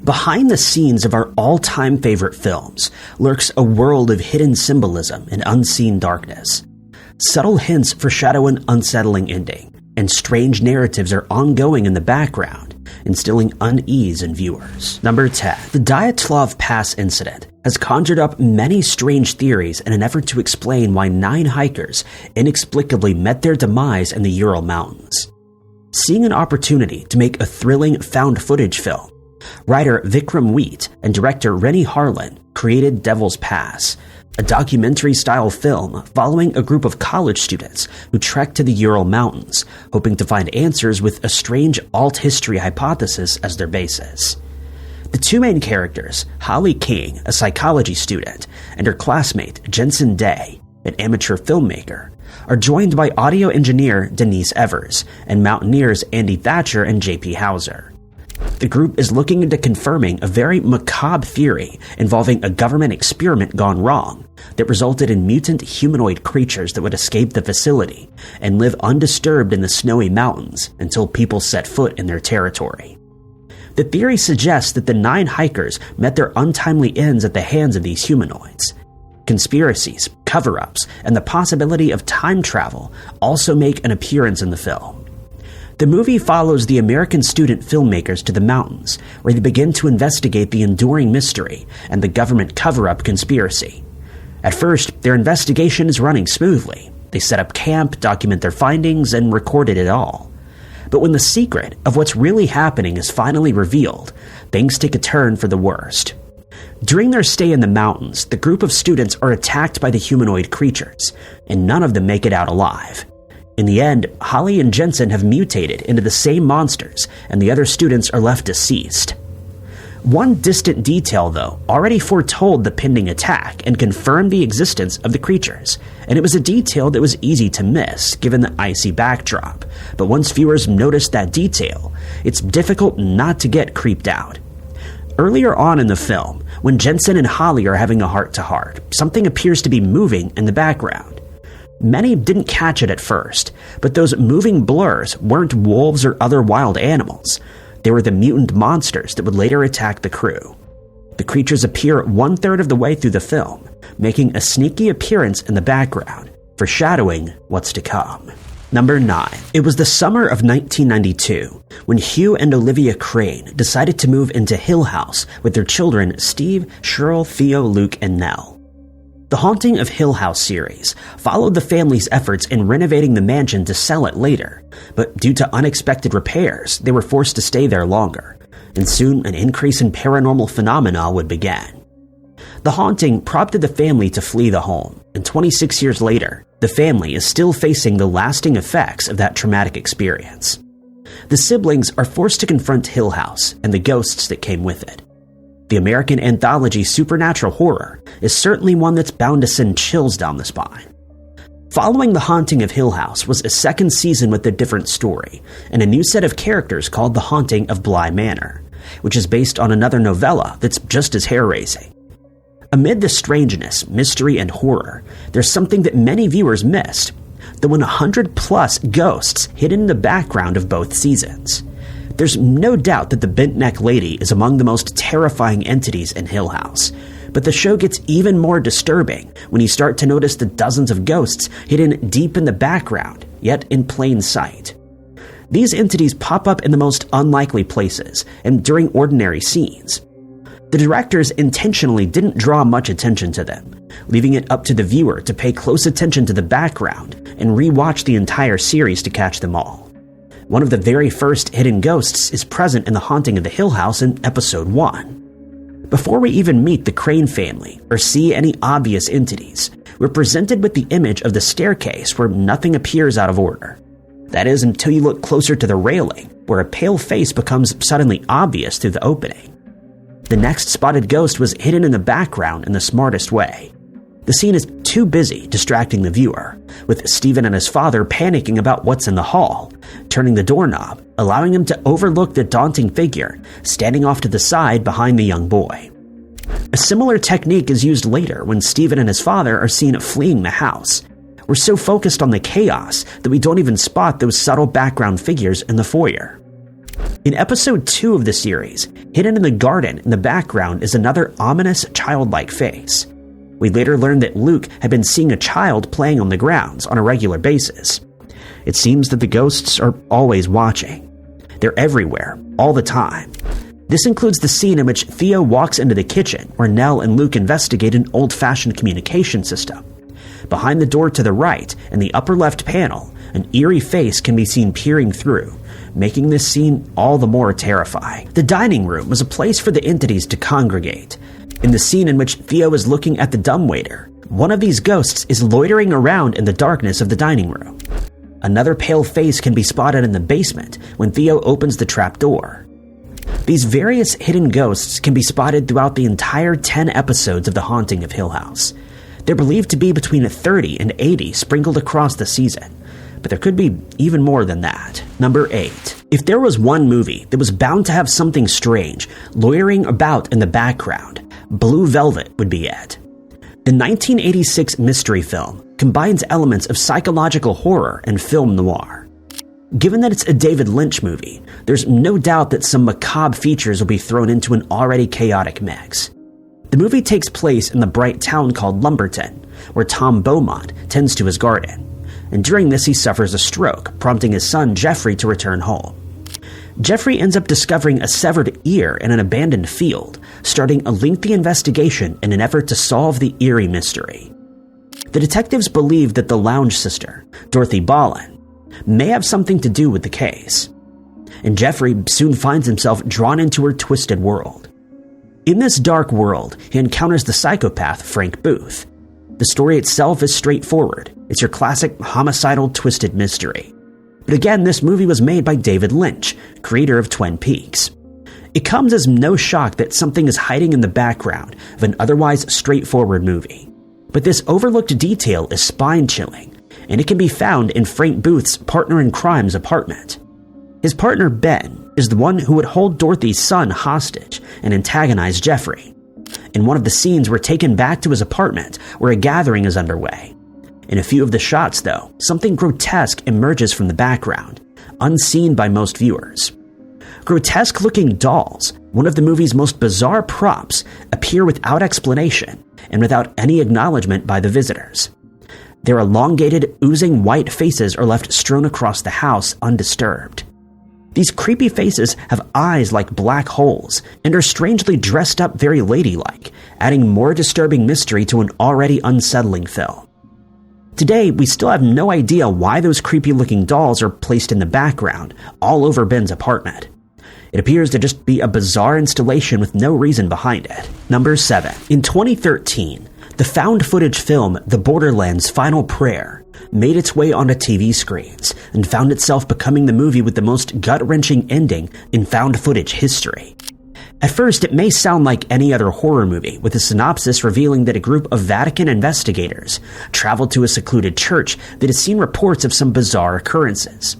Behind the scenes of our all-time favorite films lurks a world of hidden symbolism and unseen darkness. Subtle hints foreshadow an unsettling ending, and strange narratives are ongoing in the background, instilling unease in viewers. Number 10. The Dyatlov Pass incident has conjured up many strange theories in an effort to explain why 9 hikers inexplicably met their demise in the Ural Mountains. Seeing an opportunity to make a thrilling found footage film, writer Vikram Wheat and director Rennie Harlan created Devil's Pass, a documentary-style film following a group of college students who trekked to the Ural Mountains, hoping to find answers with a strange alt-history hypothesis as their basis. The two main characters, Holly King, a psychology student, and her classmate, Jensen Day, an amateur filmmaker, are joined by audio engineer Denise Evers and mountaineers Andy Thatcher and J.P. Hauser. The group is looking into confirming a very macabre theory involving a government experiment gone wrong that resulted in mutant humanoid creatures that would escape the facility and live undisturbed in the snowy mountains until people set foot in their territory. The theory suggests that the 9 hikers met their untimely ends at the hands of these humanoids. Conspiracies, cover-ups, and the possibility of time travel also make an appearance in the film. The movie follows the American student filmmakers to the mountains, where they begin to investigate the enduring mystery and the government cover-up conspiracy. At first, their investigation is running smoothly. They set up camp, document their findings, and recorded it all. But when the secret of what's really happening is finally revealed, things take a turn for the worst. During their stay in the mountains, the group of students are attacked by the humanoid creatures, and none of them make it out alive. In the end, Holly and Jensen have mutated into the same monsters, and the other students are left deceased. One distant detail, though, already foretold the pending attack and confirmed the existence of the creatures, and it was a detail that was easy to miss given the icy backdrop. But once viewers notice that detail, it's difficult not to get creeped out. Earlier on in the film, when Jensen and Holly are having a heart-to-heart, something appears to be moving in the background. Many didn't catch it at first, but those moving blurs weren't wolves or other wild animals. They were the mutant monsters that would later attack the crew. The creatures appear 1/3 of the way through the film, making a sneaky appearance in the background, foreshadowing what's to come. Number 9. It was the summer of 1992 when Hugh and Olivia Crane decided to move into Hill House with their children Steve, Cheryl, Theo, Luke, and Nell. The Haunting of Hill House series followed the family's efforts in renovating the mansion to sell it later, but due to unexpected repairs, they were forced to stay there longer, and soon an increase in paranormal phenomena would begin. The haunting prompted the family to flee the home, and 26 years later, the family is still facing the lasting effects of that traumatic experience. The siblings are forced to confront Hill House and the ghosts that came with it. The American anthology supernatural horror is certainly one that's bound to send chills down the spine. Following The Haunting of Hill House was a second season with a different story, and a new set of characters called The Haunting of Bly Manor, which is based on another novella that's just as hair-raising. Amid the strangeness, mystery, and horror, there's something that many viewers missed: the 100-plus ghosts hidden in the background of both seasons. There's no doubt that the bent-neck lady is among the most terrifying entities in Hill House, but the show gets even more disturbing when you start to notice the dozens of ghosts hidden deep in the background, yet in plain sight. These entities pop up in the most unlikely places and during ordinary scenes. The directors intentionally didn't draw much attention to them, leaving it up to the viewer to pay close attention to the background and re-watch the entire series to catch them all. One of the very first hidden ghosts is present in The Haunting of the Hill House in Episode 1. Before we even meet the Crane family or see any obvious entities, we're presented with the image of the staircase where nothing appears out of order. That is, until you look closer to the railing, where a pale face becomes suddenly obvious through the opening. The next spotted ghost was hidden in the background in the smartest way. The scene is too busy distracting the viewer, with Stephen and his father panicking about what's in the hall, turning the doorknob, allowing him to overlook the daunting figure standing off to the side behind the young boy. A similar technique is used later when Stephen and his father are seen fleeing the house. We're so focused on the chaos that we don't even spot those subtle background figures in the foyer. In episode 2 of the series, hidden in the garden in the background is another ominous childlike face. We later learned that Luke had been seeing a child playing on the grounds on a regular basis. It seems that the ghosts are always watching. They're everywhere, all the time. This includes the scene in which Theo walks into the kitchen where Nell and Luke investigate an old-fashioned communication system. Behind the door to the right, in the upper left panel, an eerie face can be seen peering through, making this scene all the more terrifying. The dining room was a place for the entities to congregate. In the scene in which Theo is looking at the dumbwaiter, one of these ghosts is loitering around in the darkness of the dining room. Another pale face can be spotted in the basement when Theo opens the trapdoor. These various hidden ghosts can be spotted throughout the entire 10 episodes of The Haunting of Hill House. They're believed to be between 30 and 80 sprinkled across the season, but there could be even more than that. Number 8. If there was one movie that was bound to have something strange loitering about in the background, Blue Velvet would be it. The 1986 mystery film combines elements of psychological horror and film noir. Given that it's a David Lynch movie, there's no doubt that some macabre features will be thrown into an already chaotic mix. The movie takes place in the bright town called Lumberton, where Tom Beaumont tends to his garden, and during this he suffers a stroke, prompting his son Jeffrey to return home. Jeffrey ends up discovering a severed ear in an abandoned field, starting a lengthy investigation in an effort to solve the eerie mystery. The detectives believe that the lounge sister, Dorothy Ballin, may have something to do with the case, and Jeffrey soon finds himself drawn into her twisted world. In this dark world, he encounters the psychopath Frank Booth. The story itself is straightforward. It's your classic homicidal twisted mystery. But again, this movie was made by David Lynch, creator of Twin Peaks. It comes as no shock that something is hiding in the background of an otherwise straightforward movie. But this overlooked detail is spine-chilling, and it can be found in Frank Booth's partner in crime's apartment. His partner, Ben, is the one who would hold Dorothy's son hostage and antagonize Jeffrey. In one of the scenes, we're taken back to his apartment where a gathering is underway. In a few of the shots, though, something grotesque emerges from the background, unseen by most viewers. Grotesque-looking dolls, one of the movie's most bizarre props, appear without explanation and without any acknowledgement by the visitors. Their elongated, oozing white faces are left strewn across the house undisturbed. These creepy faces have eyes like black holes and are strangely dressed up very ladylike, adding more disturbing mystery to an already unsettling film. Today, we still have no idea why those creepy-looking dolls are placed in the background, all over Ben's apartment. It appears to just be a bizarre installation with no reason behind it. Number 7. In 2013, the found footage film The Borderlands Final Prayer made its way onto TV screens and found itself becoming the movie with the most gut-wrenching ending in found footage history. At first, it may sound like any other horror movie, with a synopsis revealing that a group of Vatican investigators traveled to a secluded church that has seen reports of some bizarre occurrences.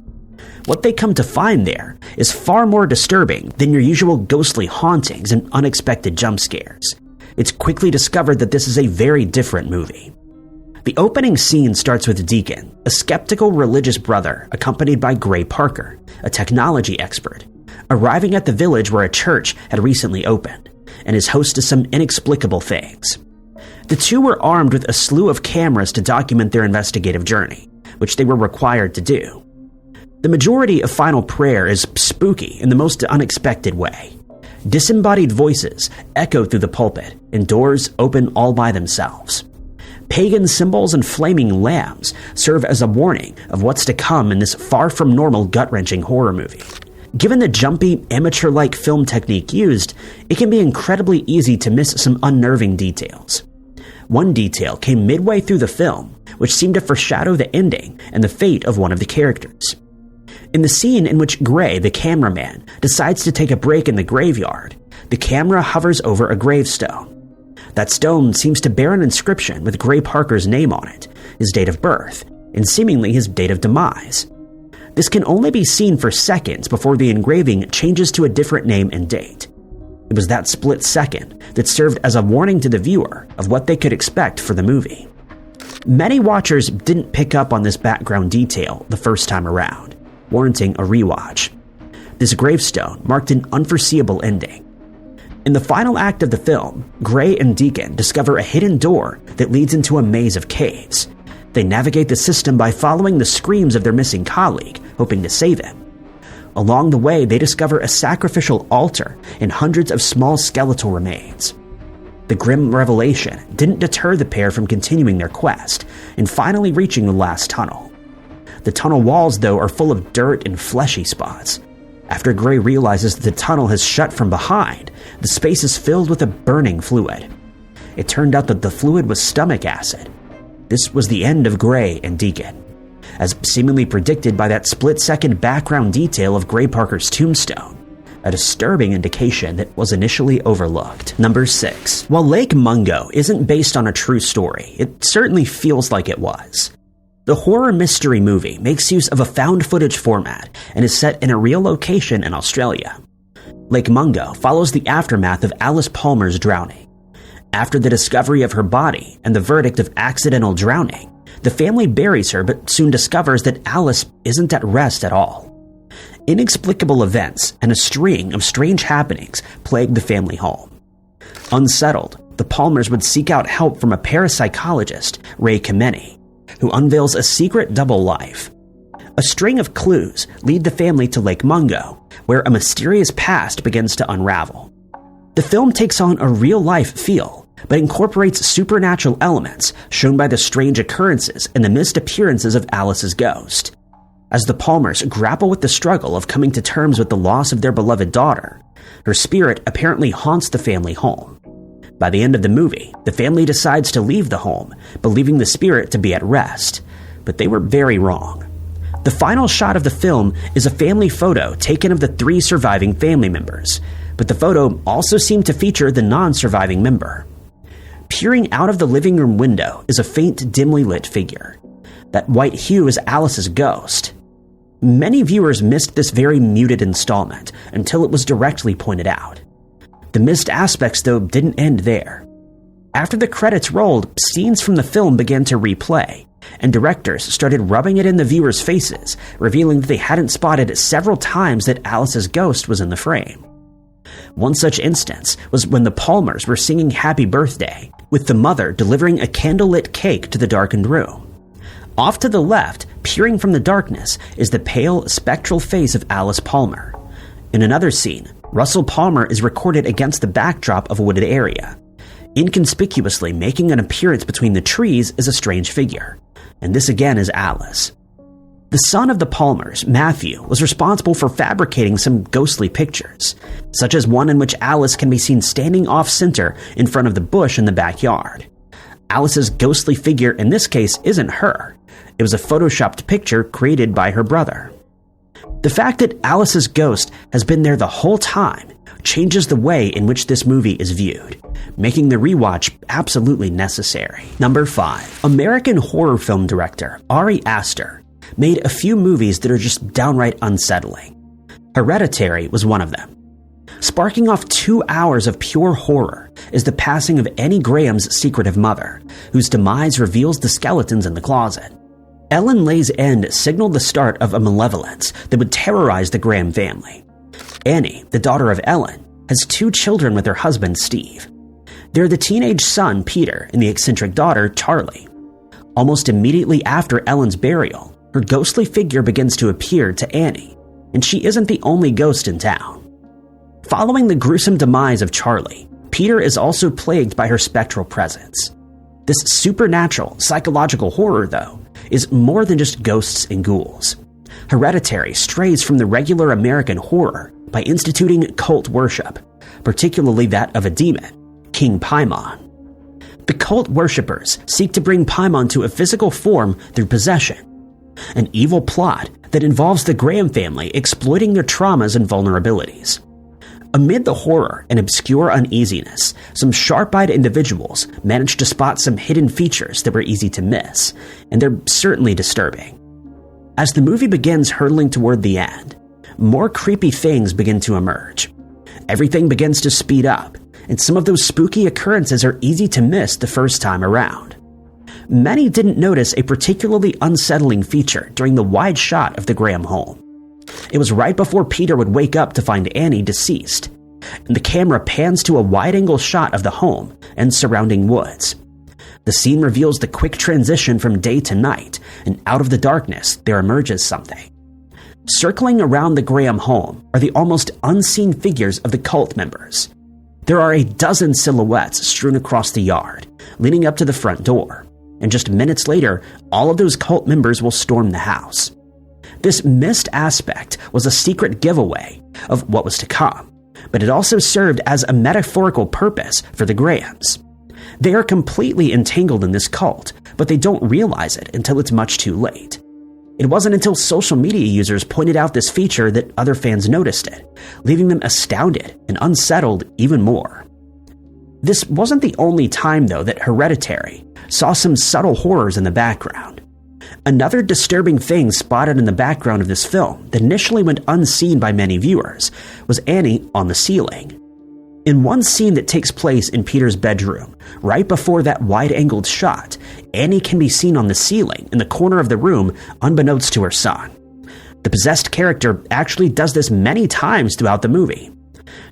What they come to find there is far more disturbing than your usual ghostly hauntings and unexpected jump scares. It's quickly discovered that this is a very different movie. The opening scene starts with Deacon, a skeptical religious brother accompanied by Gray Parker, a technology expert, arriving at the village where a church had recently opened, and is host to some inexplicable things. The two were armed with a slew of cameras to document their investigative journey, which they were required to do. The majority of Final Prayer is spooky in the most unexpected way. Disembodied voices echo through the pulpit, and doors open all by themselves. Pagan symbols and flaming lambs serve as a warning of what's to come in this far-from-normal gut-wrenching horror movie. Given the jumpy, amateur-like film technique used, it can be incredibly easy to miss some unnerving details. One detail came midway through the film, which seemed to foreshadow the ending and the fate of one of the characters. In the scene in which Gray, the cameraman, decides to take a break in the graveyard, the camera hovers over a gravestone. That stone seems to bear an inscription with Gray Parker's name on it, his date of birth, and seemingly his date of demise. This can only be seen for seconds before the engraving changes to a different name and date. It was that split second that served as a warning to the viewer of what they could expect for the movie. Many watchers didn't pick up on this background detail the first time around, warranting a rewatch. This gravestone marked an unforeseeable ending. In the final act of the film, Gray and Deacon discover a hidden door that leads into a maze of caves. They navigate the system by following the screams of their missing colleague, hoping to save him. Along the way, they discover a sacrificial altar and hundreds of small skeletal remains. The grim revelation didn't deter the pair from continuing their quest and finally reaching the last tunnel. The tunnel walls, though, are full of dirt and fleshy spots. After Gray realizes that the tunnel has shut from behind, the space is filled with a burning fluid. It turned out that the fluid was stomach acid. This was the end of Gray and Deacon, as seemingly predicted by that split-second background detail of Gray Parker's tombstone, a disturbing indication that was initially overlooked. Number 6. While Lake Mungo isn't based on a true story, it certainly feels like it was. The horror mystery movie makes use of a found footage format and is set in a real location in Australia. Lake Mungo follows the aftermath of Alice Palmer's drowning. After the discovery of her body and the verdict of accidental drowning, the family buries her but soon discovers that Alice isn't at rest at all. Inexplicable events and a string of strange happenings plague the family home. Unsettled, the Palmers would seek out help from a parapsychologist, Ray Kameni, who unveils a secret double life. A string of clues lead the family to Lake Mungo, where a mysterious past begins to unravel. The film takes on a real-life feel, but incorporates supernatural elements shown by the strange occurrences and the missed appearances of Alice's ghost. As the Palmers grapple with the struggle of coming to terms with the loss of their beloved daughter, her spirit apparently haunts the family home. By the end of the movie, the family decides to leave the home, believing the spirit to be at rest, but they were very wrong. The final shot of the film is a family photo taken of the 3 surviving family members, but the photo also seemed to feature the non-surviving member. Peering out of the living room window is a faint, dimly lit figure. That white hue is Alice's ghost. Many viewers missed this very muted installment until it was directly pointed out. The missed aspects, though, didn't end there. After the credits rolled, scenes from the film began to replay, and directors started rubbing it in the viewers' faces, revealing that they hadn't spotted several times that Alice's ghost was in the frame. One such instance was when the Palmers were singing Happy Birthday, with the mother delivering a candlelit cake to the darkened room. Off to the left, peering from the darkness, is the pale, spectral face of Alice Palmer. In another scene, Russell Palmer is recorded against the backdrop of a wooded area. Inconspicuously making an appearance between the trees is a strange figure, and this again is Alice. The son of the Palmers, Matthew, was responsible for fabricating some ghostly pictures, such as one in which Alice can be seen standing off-center in front of the bush in the backyard. Alice's ghostly figure in this case isn't her. It was a photoshopped picture created by her brother. The fact that Alice's ghost has been there the whole time changes the way in which this movie is viewed, making the rewatch absolutely necessary. Number 5. American horror film director Ari Aster made a few movies that are just downright unsettling. Hereditary was one of them. Sparking off 2 hours of pure horror is the passing of Annie Graham's secretive mother, whose demise reveals the skeletons in the closet. Ellen Lay's end signaled the start of a malevolence that would terrorize the Graham family. Annie, the daughter of Ellen, has 2 children with her husband, Steve. They're the teenage son, Peter, and the eccentric daughter, Charlie. Almost immediately after Ellen's burial, her ghostly figure begins to appear to Annie, and she isn't the only ghost in town. Following the gruesome demise of Charlie, Peter is also plagued by her spectral presence. This supernatural, psychological horror, though, is more than just ghosts and ghouls. Hereditary strays from the regular American horror by instituting cult worship, particularly that of a demon, King Paimon. The cult worshippers seek to bring Paimon to a physical form through possession, an evil plot that involves the Graham family exploiting their traumas and vulnerabilities. Amid the horror and obscure uneasiness, some sharp-eyed individuals managed to spot some hidden features that were easy to miss, and they're certainly disturbing. As the movie begins hurtling toward the end, more creepy things begin to emerge. Everything begins to speed up, and some of those spooky occurrences are easy to miss the first time around. Many didn't notice a particularly unsettling feature during the wide shot of the Graham home. It was right before Peter would wake up to find Annie deceased, and the camera pans to a wide-angle shot of the home and surrounding woods. The scene reveals the quick transition from day to night, and out of the darkness there emerges something. Circling around the Graham home are the almost unseen figures of the cult members. There are a dozen silhouettes strewn across the yard, leading up to the front door, and just minutes later, all of those cult members will storm the house. This missed aspect was a secret giveaway of what was to come, but it also served as a metaphorical purpose for the Grahams. They are completely entangled in this cult, but they don't realize it until it's much too late. It wasn't until social media users pointed out this feature that other fans noticed it, leaving them astounded and unsettled even more. This wasn't the only time, though, that Hereditary saw some subtle horrors in the background. Another disturbing thing spotted in the background of this film that initially went unseen by many viewers was Annie on the ceiling. In one scene that takes place in Peter's bedroom, right before that wide-angled shot, Annie can be seen on the ceiling in the corner of the room unbeknownst to her son. The possessed character actually does this many times throughout the movie.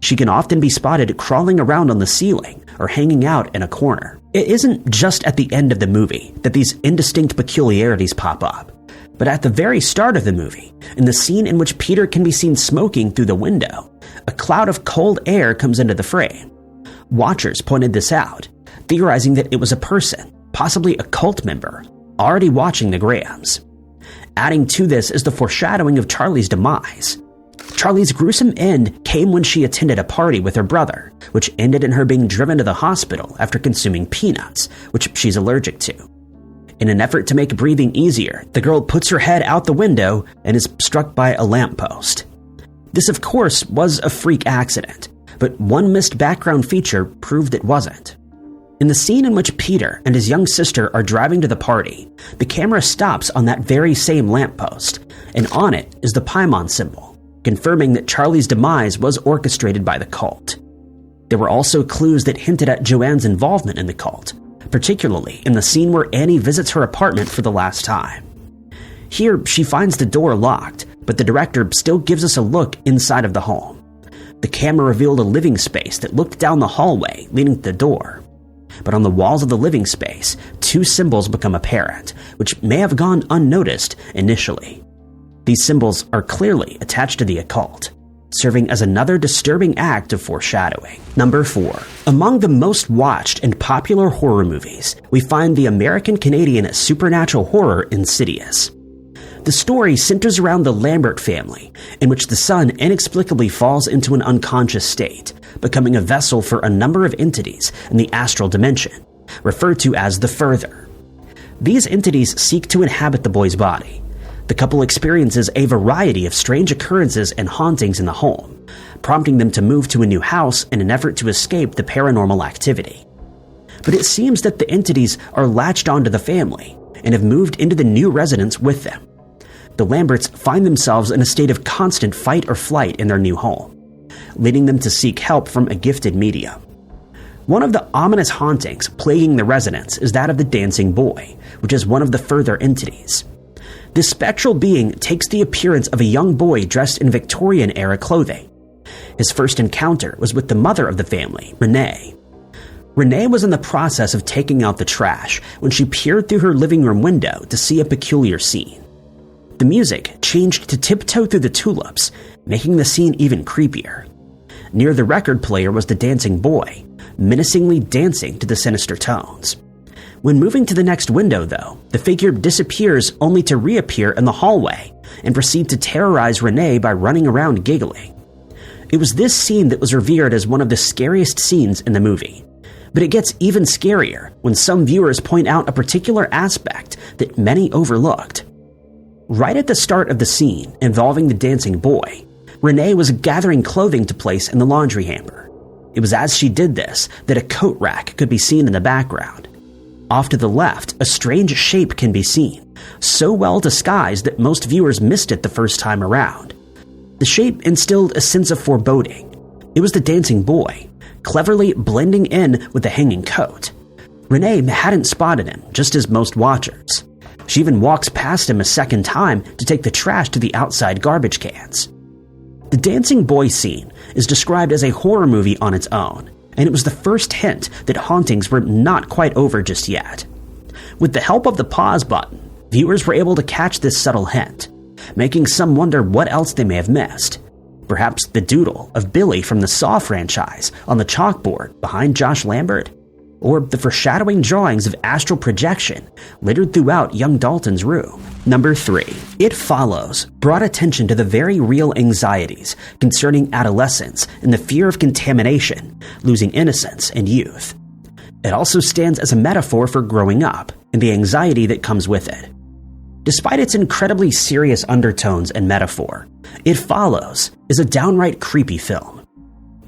She can often be spotted crawling around on the ceiling or hanging out in a corner. It isn't just at the end of the movie that these indistinct peculiarities pop up, but at the very start of the movie, in the scene in which Peter can be seen smoking through the window, a cloud of cold air comes into the frame. Watchers pointed this out, theorizing that it was a person, possibly a cult member, already watching the Grahams. Adding to this is the foreshadowing of Charlie's demise. Charlie's gruesome end came when she attended a party with her brother, which ended in her being driven to the hospital after consuming peanuts, which she's allergic to. In an effort to make breathing easier, the girl puts her head out the window and is struck by a lamppost. This, of course, was a freak accident, but one missed background feature proved it wasn't. In the scene in which Peter and his young sister are driving to the party, the camera stops on that very same lamppost, and on it is the Paimon symbol, confirming that Charlie's demise was orchestrated by the cult. There were also clues that hinted at Joanne's involvement in the cult, particularly in the scene where Annie visits her apartment for the last time. Here, she finds the door locked, but the director still gives us a look inside of the home. The camera revealed a living space that looked down the hallway leading to the door. But on the walls of the living space, two symbols become apparent, which may have gone unnoticed initially. These symbols are clearly attached to the occult, serving as another disturbing act of foreshadowing. Number 4. Among the most watched and popular horror movies, we find the American-Canadian supernatural horror Insidious. The story centers around the Lambert family, in which the son inexplicably falls into an unconscious state, becoming a vessel for a number of entities in the astral dimension, referred to as the Further. These entities seek to inhabit the boy's body. The couple experiences a variety of strange occurrences and hauntings in the home, prompting them to move to a new house in an effort to escape the paranormal activity. But it seems that the entities are latched onto the family and have moved into the new residence with them. The Lamberts find themselves in a state of constant fight or flight in their new home, leading them to seek help from a gifted medium. One of the ominous hauntings plaguing the residence is that of the dancing boy, which is one of the Further entities. This spectral being takes the appearance of a young boy dressed in Victorian-era clothing. His first encounter was with the mother of the family, Renee. Renee was in the process of taking out the trash when she peered through her living room window to see a peculiar scene. The music changed to Tiptoe Through the Tulips, making the scene even creepier. Near the record player was the dancing boy, menacingly dancing to the sinister tones. When moving to the next window, though, the figure disappears only to reappear in the hallway and proceed to terrorize Renee by running around giggling. It was this scene that was revered as one of the scariest scenes in the movie. But it gets even scarier when some viewers point out a particular aspect that many overlooked. Right at the start of the scene involving the dancing boy, Renee was gathering clothing to place in the laundry hamper. It was as she did this that a coat rack could be seen in the background. Off to the left, a strange shape can be seen, so well disguised that most viewers missed it the first time around. The shape instilled a sense of foreboding. It was the dancing boy, cleverly blending in with the hanging coat. Renee hadn't spotted him, just as most watchers. She even walks past him a second time to take the trash to the outside garbage cans. The dancing boy scene is described as a horror movie on its own, and it was the first hint that hauntings were not quite over just yet. With the help of the pause button, viewers were able to catch this subtle hint, making some wonder what else they may have missed. Perhaps the doodle of Billy from the Saw franchise on the chalkboard behind Josh Lambert? Or the foreshadowing drawings of astral projection littered throughout young Dalton's room. Number 3. It Follows brought attention to the very real anxieties concerning adolescence and the fear of contamination, losing innocence and youth. It also stands as a metaphor for growing up and the anxiety that comes with it. Despite its incredibly serious undertones and metaphor, It Follows is a downright creepy film.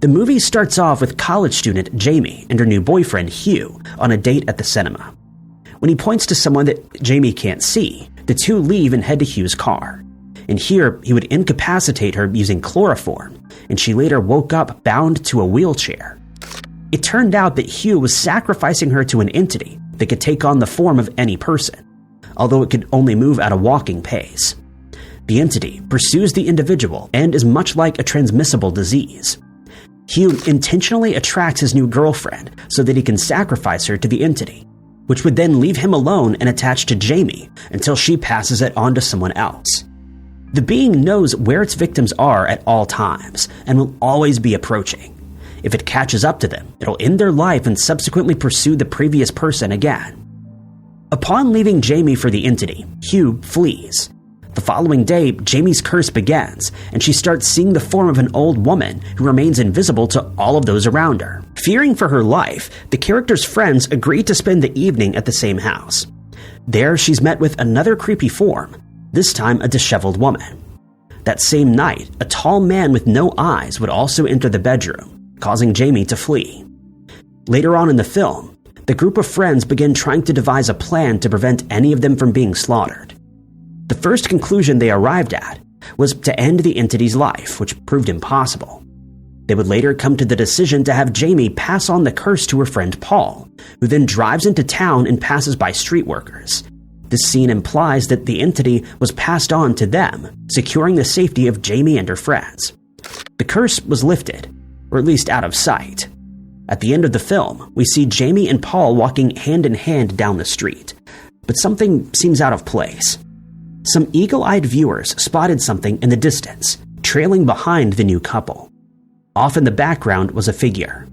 The movie starts off with college student Jamie and her new boyfriend Hugh on a date at the cinema. When he points to someone that Jamie can't see, the two leave and head to Hugh's car. And here, he would incapacitate her using chloroform, and she later woke up bound to a wheelchair. It turned out that Hugh was sacrificing her to an entity that could take on the form of any person, although it could only move at a walking pace. The entity pursues the individual and is much like a transmissible disease. Hugh intentionally attracts his new girlfriend so that he can sacrifice her to the entity, which would then leave him alone and attached to Jamie until she passes it on to someone else. The being knows where its victims are at all times and will always be approaching. If it catches up to them, it'll end their life and subsequently pursue the previous person again. Upon leaving Jamie for the entity, Hugh flees. The following day, Jamie's curse begins, and she starts seeing the form of an old woman who remains invisible to all of those around her. Fearing for her life, the character's friends agree to spend the evening at the same house. There, she's met with another creepy form, this time a disheveled woman. That same night, a tall man with no eyes would also enter the bedroom, causing Jamie to flee. Later on in the film, the group of friends begin trying to devise a plan to prevent any of them from being slaughtered. The first conclusion they arrived at was to end the entity's life, which proved impossible. They would later come to the decision to have Jamie pass on the curse to her friend Paul, who then drives into town and passes by street workers. This scene implies that the entity was passed on to them, securing the safety of Jamie and her friends. The curse was lifted, or at least out of sight. At the end of the film, we see Jamie and Paul walking hand in hand down the street, but something seems out of place. Some eagle-eyed viewers spotted something in the distance, trailing behind the new couple. Off in the background was a figure.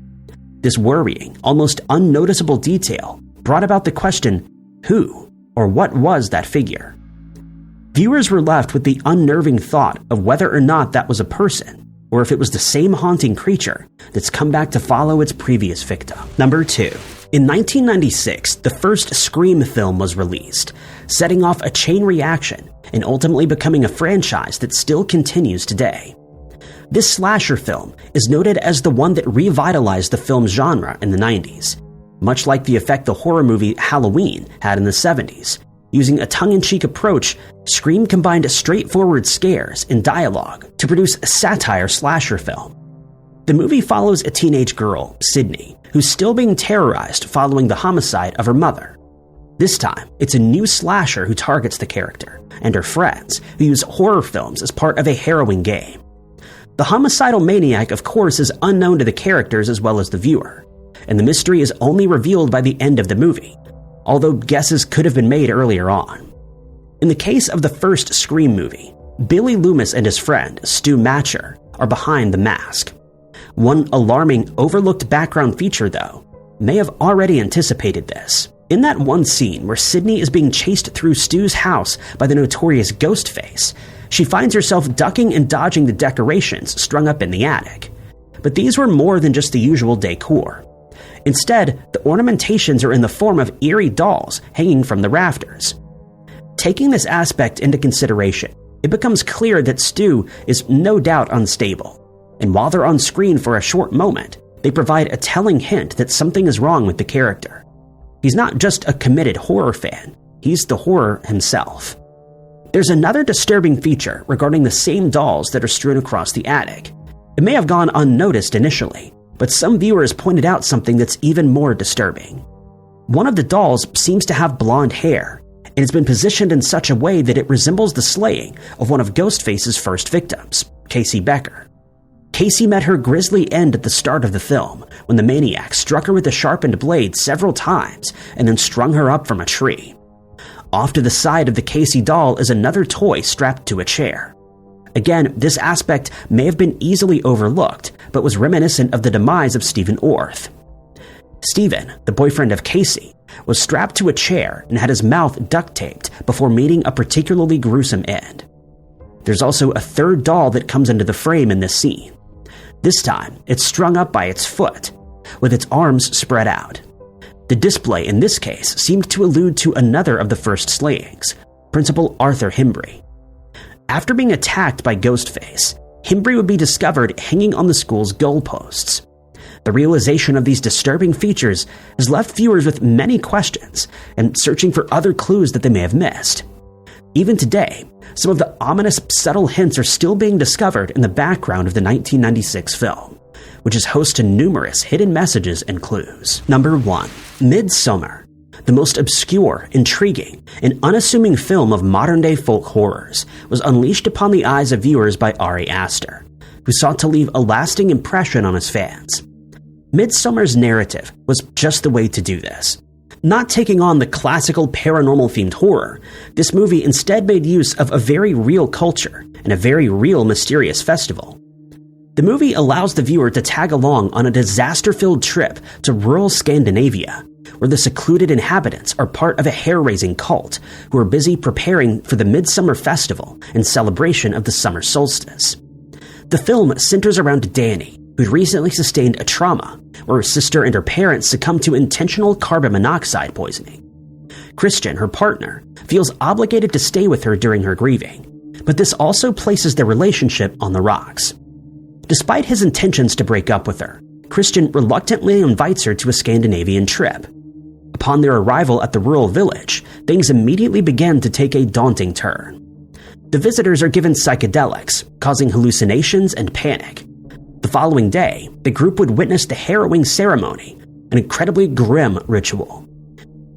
This worrying, almost unnoticeable detail brought about the question, who or what was that figure? Viewers were left with the unnerving thought of whether or not that was a person, or if it was the same haunting creature that's come back to follow its previous victim. Number 2. In 1996, the first Scream film was released, setting off a chain reaction and ultimately becoming a franchise that still continues today. This slasher film is noted as the one that revitalized the film genre in the 90s, much like the effect the horror movie Halloween had in the 70s. Using a tongue-in-cheek approach, Scream combined straightforward scares and dialogue to produce a satire slasher film. The movie follows a teenage girl, Sydney, who's still being terrorized following the homicide of her mother. This time, it's a new slasher who targets the character and her friends, who use horror films as part of a harrowing game. The homicidal maniac, of course, is unknown to the characters as well as the viewer, and the mystery is only revealed by the end of the movie, although guesses could have been made earlier on. In the case of the first Scream movie, Billy Loomis and his friend, Stu Matcher, are behind the mask. One alarming, overlooked background feature, though, may have already anticipated this. In that one scene where Sydney is being chased through Stu's house by the notorious Ghostface, she finds herself ducking and dodging the decorations strung up in the attic. But these were more than just the usual decor. Instead, the ornamentations are in the form of eerie dolls hanging from the rafters. Taking this aspect into consideration, it becomes clear that Stu is no doubt unstable, and while they're on screen for a short moment, they provide a telling hint that something is wrong with the character. He's not just a committed horror fan, he's the horror himself. There's another disturbing feature regarding the same dolls that are strewn across the attic. It may have gone unnoticed initially, but some viewers pointed out something that's even more disturbing. One of the dolls seems to have blonde hair, and it's been positioned in such a way that it resembles the slaying of one of Ghostface's first victims. Casey Becker. Casey met her grisly end at the start of the film, when the maniac struck her with a sharpened blade several times and then strung her up from a tree. Off to the side of the Casey doll is another toy strapped to a chair. Again, this aspect may have been easily overlooked, but was reminiscent of the demise of Stephen Orth. Stephen, the boyfriend of Casey, was strapped to a chair and had his mouth duct-taped before meeting a particularly gruesome end. There's also a third doll that comes into the frame in this scene. This time, it's strung up by its foot, with its arms spread out. The display in this case seemed to allude to another of the first slayings, Principal Arthur Himbry. After being attacked by Ghostface, Himbry would be discovered hanging on the school's goalposts. The realization of these disturbing features has left viewers with many questions and searching for other clues that they may have missed. Even today, some of the ominous, subtle hints are still being discovered in the background of the 1996 film, which is host to numerous hidden messages and clues. Number 1. Midsommar, the most obscure, intriguing, and unassuming film of modern-day folk horrors, was unleashed upon the eyes of viewers by Ari Aster, who sought to leave a lasting impression on his fans. Midsommar's narrative was just the way to do this. Not taking on the classical paranormal-themed horror, this movie instead made use of a very real culture and a very real mysterious festival. The movie allows the viewer to tag along on a disaster-filled trip to rural Scandinavia, where the secluded inhabitants are part of a hair-raising cult who are busy preparing for the Midsummer Festival in celebration of the summer solstice. The film centers around Danny, who'd recently sustained a trauma where her sister and her parents succumbed to intentional carbon monoxide poisoning. Christian, her partner, feels obligated to stay with her during her grieving, but this also places their relationship on the rocks. Despite his intentions to break up with her, Christian reluctantly invites her to a Scandinavian trip. Upon their arrival at the rural village, things immediately begin to take a daunting turn. The visitors are given psychedelics, causing hallucinations and panic. The following day, the group would witness the harrowing ceremony, an incredibly grim ritual.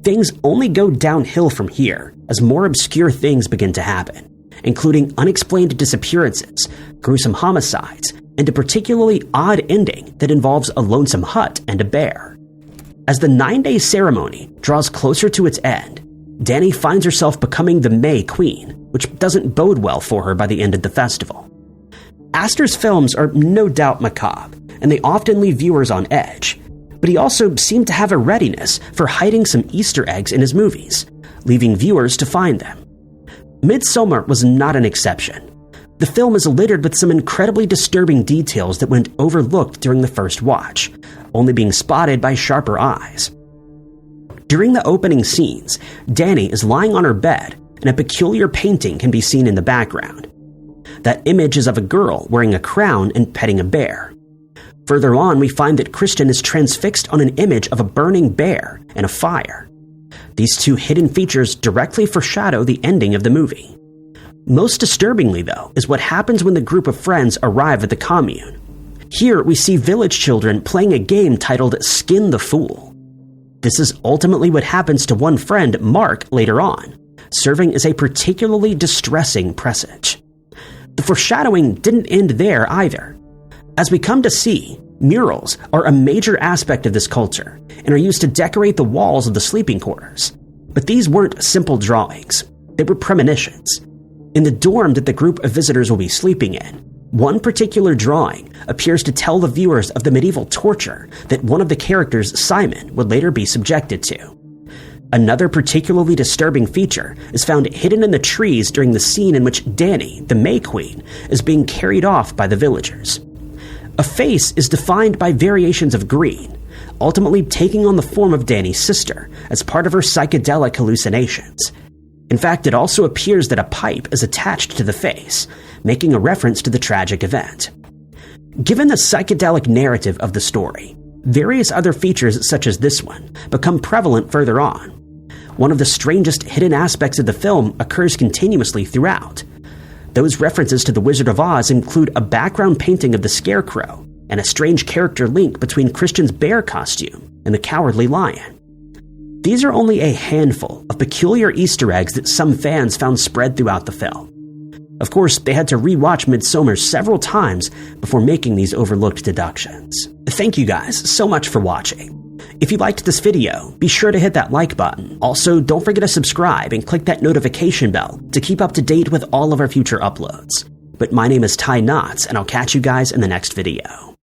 Things only go downhill from here as more obscure things begin to happen, including unexplained disappearances, gruesome homicides, and a particularly odd ending that involves a lonesome hut and a bear. As the 9-day ceremony draws closer to its end, Danny finds herself becoming the May Queen, which doesn't bode well for her by the end of the festival. Aster's films are no doubt macabre, and they often leave viewers on edge, but he also seemed to have a readiness for hiding some Easter eggs in his movies, leaving viewers to find them. Midsommar was not an exception. The film is littered with some incredibly disturbing details that went overlooked during the first watch, only being spotted by sharper eyes. During the opening scenes, Danny is lying on her bed, and a peculiar painting can be seen in the background. That image is of a girl wearing a crown and petting a bear. Further on, we find that Christian is transfixed on an image of a burning bear and a fire. These two hidden features directly foreshadow the ending of the movie. Most disturbingly, though, is what happens when the group of friends arrive at the commune. Here, we see village children playing a game titled Skin the Fool. This is ultimately what happens to one friend, Mark, later on, serving as a particularly distressing presage. The foreshadowing didn't end there either. As we come to see, murals are a major aspect of this culture and are used to decorate the walls of the sleeping quarters. But these weren't simple drawings. They were premonitions. In the dorm that the group of visitors will be sleeping in, one particular drawing appears to tell the viewers of the medieval torture that one of the characters, Simon, would later be subjected to. Another particularly disturbing feature is found hidden in the trees during the scene in which Danny, the May Queen, is being carried off by the villagers. A face is defined by variations of green, ultimately taking on the form of Danny's sister as part of her psychedelic hallucinations. In fact, it also appears that a pipe is attached to the face, making a reference to the tragic event. Given the psychedelic narrative of the story, various other features such as this one become prevalent further on. One of the strangest hidden aspects of the film occurs continuously throughout. Those references to the Wizard of Oz include a background painting of the Scarecrow and a strange character link between Christian's bear costume and the Cowardly Lion. These are only a handful of peculiar Easter eggs that some fans found spread throughout the film. Of course, they had to rewatch Midsommar several times before making these overlooked deductions. Thank you guys so much for watching. If you liked this video, be sure to hit that like button. Also, don't forget to subscribe and click that notification bell to keep up to date with all of our future uploads. But my name is Ty Knotts, and I'll catch you guys in the next video.